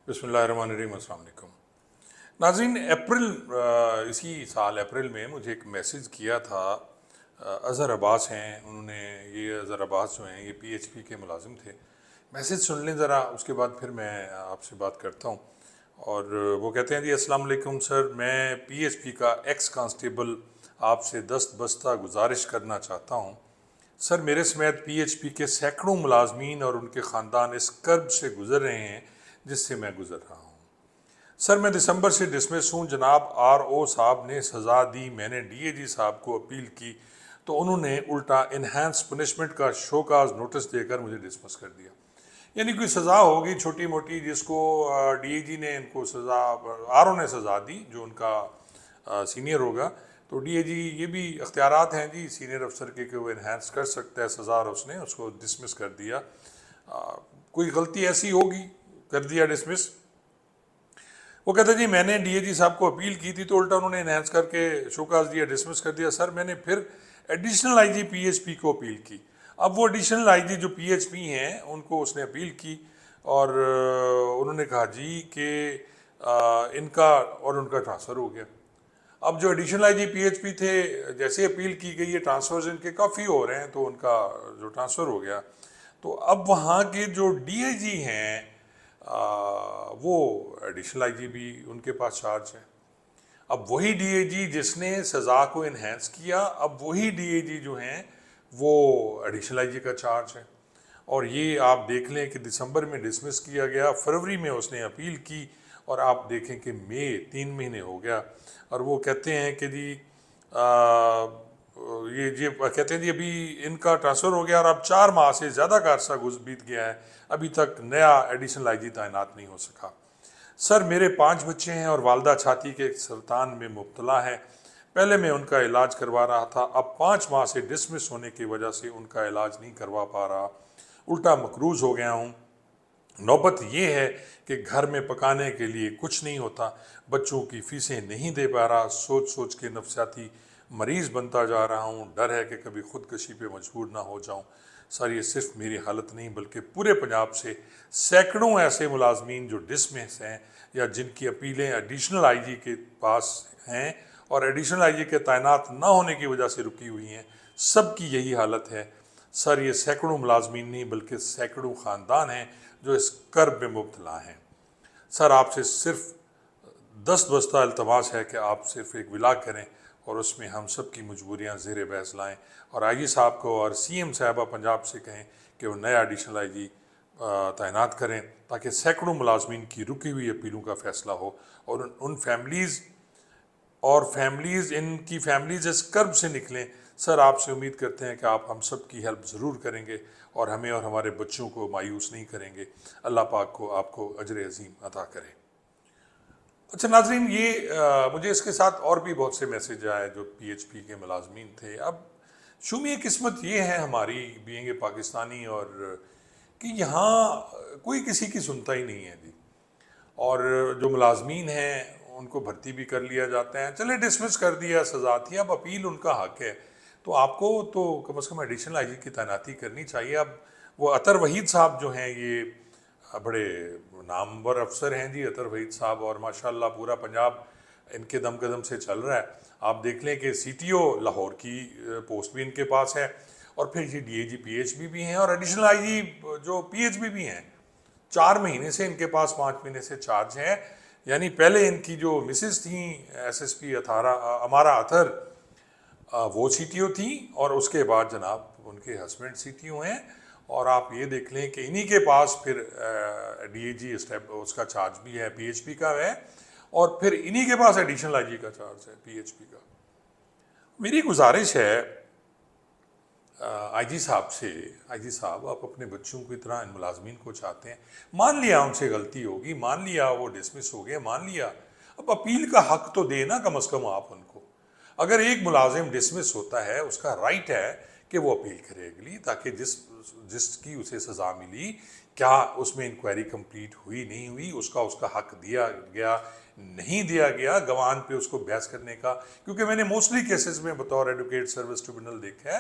बिस्मिल्लाहिर्रहमानिर्रहीम। अस्सलाम वालेकुम नाज़रीन। इसी साल अप्रैल में मुझे एक मैसेज किया था। अज़हर अब्बास हैं उन्होंने, ये अज़हर अब्बास जो हैं ये पीएचपी के मुलाजिम थे। मैसेज सुन लें ज़रा, उसके बाद फिर मैं आपसे बात करता हूँ। और वो कहते हैं जी, अस्सलाम वालेकुम सर, मैं पीएचपी का एक्स कांस्टेबल आपसे दस्तबस्ता गुजारिश करना चाहता हूँ। सर, मेरे समेत पीएचपी के सैकड़ों मुलाजमीन और उनके ख़ानदान इस कर्ब से गुजर रहे हैं जिससे मैं गुजर रहा हूँ। सर, मैं दिसंबर से डिसमिस हूँ। जनाब आरओ साहब ने सज़ा दी, मैंने डीएजी साहब को अपील की तो उन्होंने उल्टा इन्हांस पनिशमेंट का शोकाज नोटिस देकर मुझे डिसमिस कर दिया। यानी कोई सज़ा होगी छोटी मोटी जिसको डीएजी ने इनको सज़ा, आरओ ने सज़ा दी जो उनका सीनियर होगा, तो डीएजी ये भी अख्तियारात हैं जी सीनियर अफसर के कि वो इन्हांस कर सकता है सज़ा, और उसने उसको डिसमिस कर दिया। कोई गलती ऐसी होगी, कर दिया डिसमिस। वो कहता जी मैंने डीएजी साहब को अपील की थी तो उल्टा उन्होंने इन्हांस करके शोकाज दिया, डिसमिस कर दिया। सर, मैंने फिर एडिशनल आईजी पीएचपी को अपील की। अब वो एडिशनल आईजी जो पीएचपी हैं उनको उसने अपील की और उन्होंने कहा जी कि इनका और उनका ट्रांसफ़र हो गया। अब जो एडिशनल आईजी पीएचपी थे, जैसे अपील की गई है, ट्रांसफर्स इनके काफ़ी हो रहे हैं तो उनका जो ट्रांसफ़र हो गया। तो अब वहाँ के जो डीआईजी हैं वो एडिशनल आईजी भी उनके पास चार्ज है। अब वही डीआईजी जिसने सज़ा को इन्हेंस किया, अब वही डीआईजी जो हैं वो एडिशनल आईजी का चार्ज है। और ये आप देख लें कि दिसंबर में डिसमिस किया गया, फरवरी में उसने अपील की और आप देखें कि मई 3 महीने हो गया और वो कहते हैं कि जी ये कहते हैं जी अभी इनका ट्रांसफ़र हो गया और अब 4 माह से ज़्यादा का अरसा बीत गया है, अभी तक नया एडिशनल आईजी तैनात नहीं हो सका। सर, मेरे 5 बच्चे हैं और वालदा छाती के सरतान में मुब्तला है। पहले मैं उनका इलाज करवा रहा था, अब 5 माह से डिसमिस होने की वजह से उनका इलाज नहीं करवा पा रहा, उल्टा मकरूज़ हो गया हूँ। नौबत ये है कि घर में पकाने के लिए कुछ नहीं होता, बच्चों की फ़ीसें नहीं दे पा रहा, सोच सोच के नफसियाती मरीज़ बनता जा रहा हूँ। डर है कि कभी ख़ुदकशी पे मजबूर ना हो जाऊँ। सर, ये सिर्फ मेरी हालत नहीं बल्कि पूरे पंजाब से सैकड़ों ऐसे मुलाजमीन जो डिसमिस हैं या जिनकी अपीलें एडिशनल आईजी के पास हैं और एडिशनल आईजी के तैनात ना होने की वजह से रुकी हुई हैं, सबकी यही हालत है। सर, ये सैकड़ों मुलाजमीन नहीं बल्कि सैकड़ों ख़ानदान हैं जो इस कर्ब में मुब्तला हैं। सर, आपसे सिर्फ दस्तबस्ता इल्तमास है कि आप सिर्फ एक विलाग करें और उसमें हम सब की मजबूरियाँ ज़ेर बहस लाएँ और आईजी साहब को और सीएम साहबा पंजाब से कहें कि वो नया एडिशनल आईजी तैनात करें ताकि सैकड़ों मुलाजमीन की रुकी हुई अपीलों का फ़ैसला हो और उन फैमिलीज़ इनकी फैमिलीज़ इस कर्ब से निकलें। सर, आपसे उम्मीद करते हैं कि आप हम सब की हेल्प ज़रूर करेंगे और हमें और हमारे बच्चों को मायूस नहीं करेंगे। अल्लाह पाक को आपको अजर अज़ीम अता करे। अच्छा नाज़रीन, ये मुझे इसके साथ और भी बहुत से मैसेज आए जो पीएचपी के मुलाजमीन थे। अब शुमी किस्मत ये है हमारी बीइंग ए पाकिस्तानी और कि यहाँ कोई किसी की सुनता ही नहीं है जी। और जो मुलाजमीन हैं उनको भर्ती भी कर लिया जाता है, चले डिसमिस कर दिया, सज़ा थी, अब अपील उनका हक है तो आपको तो कम से कम एडिशनल आईजी की तैनाती करनी चाहिए। अब वो अतर वहीद साहब जो हैं ये बड़े नामवर अफसर हैं जी, अतर वहीद साहब, और माशाल्लाह पूरा पंजाब इनके दम कदम से चल रहा है। आप देख लें कि सीटीओ लाहौर की पोस्ट भी इनके पास है और फिर ये डीएजी पीएचबी भी हैं और एडिशनल आईजी जो पीएचबी भी हैं। 4 महीने से इनके पास, 5 महीने से चार्ज है। यानी पहले इनकी जो मिसेस थी एसएसपी अमारा अतर, वो सीटीओ थी और उसके बाद जनाब उनके हस्बैंड सीटीओ हैं। और आप ये देख लें कि इन्हीं के पास फिर डीएजी स्टेप उसका चार्ज भी है, पीएचपी का है, और फिर इन्हीं के पास एडिशनल आईजी का चार्ज है पीएचपी का। मेरी गुजारिश है आईजी साहब से, आईजी साहब आप अपने बच्चों की तरह इन मुलाजमीन को चाहते हैं, मान लिया उनसे गलती होगी, मान लिया वो डिसमिस हो गए, मान लिया, अब अपील का हक तो देना कम अज़ कम आप उनको। अगर एक मुलाजिम डिसमिस होता है उसका राइट है कि वो अपील करे अगली, ताकि जिसकी उसे सज़ा मिली क्या उसमें इंक्वायरी कंप्लीट हुई नहीं हुई, उसका हक दिया गया नहीं दिया गया, गवान पे उसको बहस करने का। क्योंकि मैंने मोस्टली केसेस में बतौर एडवोकेट सर्विस ट्रिब्यूनल देखा है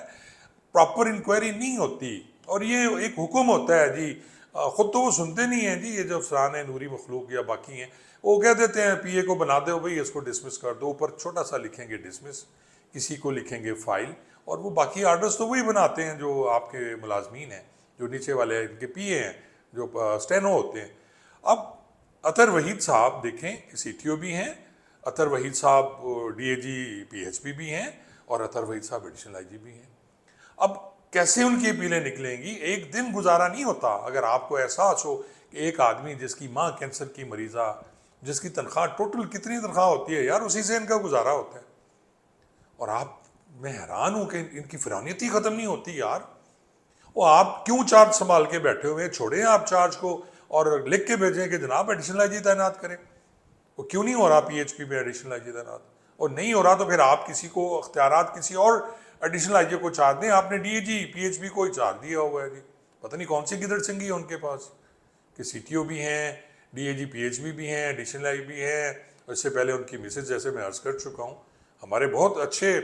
प्रॉपर इंक्वायरी नहीं होती और ये एक हुक्म होता है जी ख़ुद तो वो सुनते नहीं हैं जी, ये जो अफसरान है नूरी मखलूक या बाकी हैं, वो कह देते हैं पीए को बना दो भाई, इसको डिसमिस कर दो, ऊपर छोटा सा लिखेंगे डिसमिस, किसी को लिखेंगे फाइल, और वो बाकी आर्डर्स तो वही बनाते हैं जो आपके मुलाजमीन हैं, जो नीचे वाले इनके पीए हैं, जो स्टेनो होते हैं। अब अतर वहीद साहब देखें सीटीओ भी हैं, अतर वहीद साहब डीएजी पीएचपी भी हैं, और अतर वहीद साहब एडिशनल आईजी भी हैं। अब कैसे उनकी अपीलें निकलेंगी? एक दिन गुजारा नहीं होता अगर आपको एहसास हो कि एक आदमी जिसकी माँ कैंसर की मरीज़ा, जिसकी तनख्वाह टोटल कितनी तनख्वाह होती है यार, उसी से इनका गुजारा होता है, और आप, मैं हैरान हूँ कि इनकी फिरौनियत ही ख़त्म नहीं होती यार। वो आप क्यों चार्ज संभाल के बैठे हुए हैं? छोड़ें आप चार्ज को और लिख के भेजें कि जनाब एडिशनल आईजी तैनात करें। वो क्यों नहीं हो रहा पीएचपी में एडिशनल आईजी तैनात? और नहीं हो रहा तो फिर आप किसी को अख्तियारात किसी और एडिशनल आईजी को चार्ज दें। आपने डीएजी पीएचपी को ही चार्ज दिया हुआ है जी, पता नहीं कौन सी गिदड़ सिंगी है उनके पास कि सीटीओ भी हैं, डीएजी पीएचपी भी हैं, एडिशनल आईजी भी हैं। इससे पहले उनकी मिसेज, जैसे मैं अर्ज कर चुका हूँ, हमारे बहुत अच्छे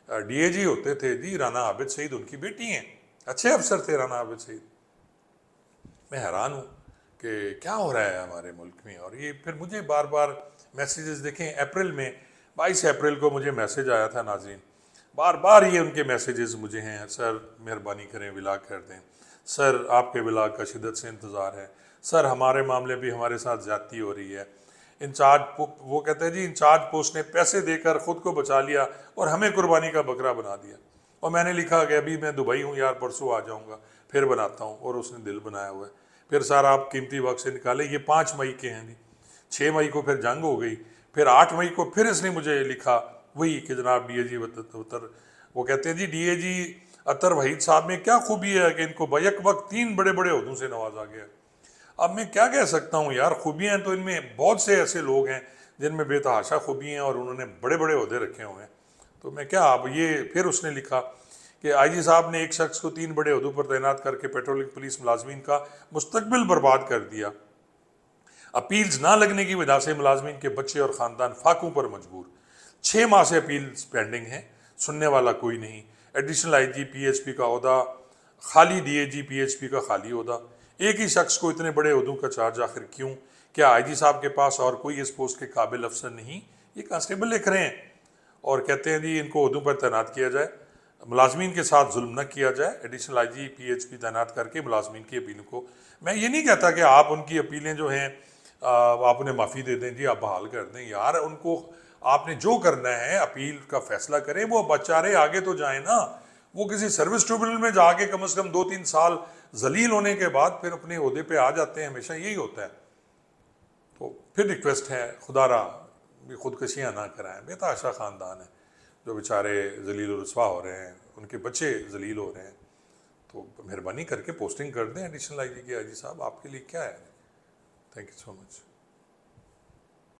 डीएजी होते थे जी, राना आबिद सईद उनकी बेटी हैं, अच्छे अफसर थे राना आबिद सईद। मैं हैरान हूँ कि क्या हो रहा है हमारे मुल्क में। और ये फिर मुझे बार बार मैसेजेस देखें, अप्रैल में 22 अप्रैल को मुझे मैसेज आया था नाज़रीन, बार बार ये उनके मैसेजेस मुझे हैं, सर मेहरबानी करें विला कर दें, सर आपके विला का शिद्दत से इंतज़ार है, सर हमारे मामले भी हमारे साथ ज़्यादती हो रही है, इंचार्ज, वो कहते हैं जी इंचार्ज पोस्ट ने पैसे देकर ख़ुद को बचा लिया और हमें कुर्बानी का बकरा बना दिया। और मैंने लिखा कि अभी मैं दुबई हूँ यार, परसों आ जाऊँगा, फिर बनाता हूँ, और उसने दिल बनाया हुआ है। फिर सर आप कीमती वक्त से निकाले, ये 5 मई के हैं जी, 6 मई को फिर जंग हो गई, फिर 8 मई को फिर इसने मुझे लिखा वही कि जनाब डीएजी अतर, वो कहते हैं जी डीएजी अतर वहीद साहब में क्या खूबी है कि इनको बैक वक्त 3 बड़े बड़े ओहदों से नवाजा गया। अब मैं क्या कह सकता हूँ यार, खूबियाँ तो इनमें बहुत से ऐसे लोग हैं जिनमें बेतहाशा खूबी हैं और उन्होंने बड़े बड़े ओहदे रखे हुए हैं। तो मैं क्या, अब ये फिर उसने लिखा कि आईजी साहब ने एक शख्स को 3 बड़े ओहदों पर तैनात करके पेट्रोलिंग पुलिस मुलाजमीन का मुस्तकबिल बर्बाद कर दिया। अपील्स ना लगने की वजह से मुलाजमीन के बच्चे और ख़ानदान फाकों पर मजबूर। 6 माह से अपील्स पेंडिंग हैं, सुनने वाला कोई नहीं। एडिशनल आईजी पीएचपी का ओहदा खाली, डीएजी पीएचपी का खाली ओहदा। एक ही शख्स को इतने बड़े ओहदों का चार्ज आखिर क्यों? क्या आईजी साहब के पास और कोई इस पोस्ट के काबिल अफसर नहीं? ये कांस्टेबल लिख रहे हैं और कहते हैं जी इनको ओहदों पर तैनात किया जाए, मुलाजमीन के साथ जुल्म न किया जाए, एडिशनल आईजी पीएचपी तैनात करके मुलाजमीन की अपीलों को। मैं ये नहीं कहता कि आप उनकी अपीलें जो हैं आप उन्हें माफ़ी दे दें जी, आप बहाल कर दें यार, उनको आपने जो करना है अपील का फैसला करें, वो बेचारे आगे तो जाए ना। वो किसी सर्विस ट्रिब्यूनल में जाके कम से कम 2-3 साल जलील होने के बाद फिर अपने ओहदे पे आ जाते हैं, हमेशा यही होता है। तो फिर रिक्वेस्ट है खुदारा भी खुदकशियाँ ना कराएं, बेतहाशा ख़ानदान है जो बेचारे जलील व रुसवा हो रहे हैं, उनके बच्चे जलील हो रहे हैं। तो मेहरबानी करके पोस्टिंग कर दें एडिशनल आईजी की। आईजी साहब आपके लिए क्या है? Thank you so much.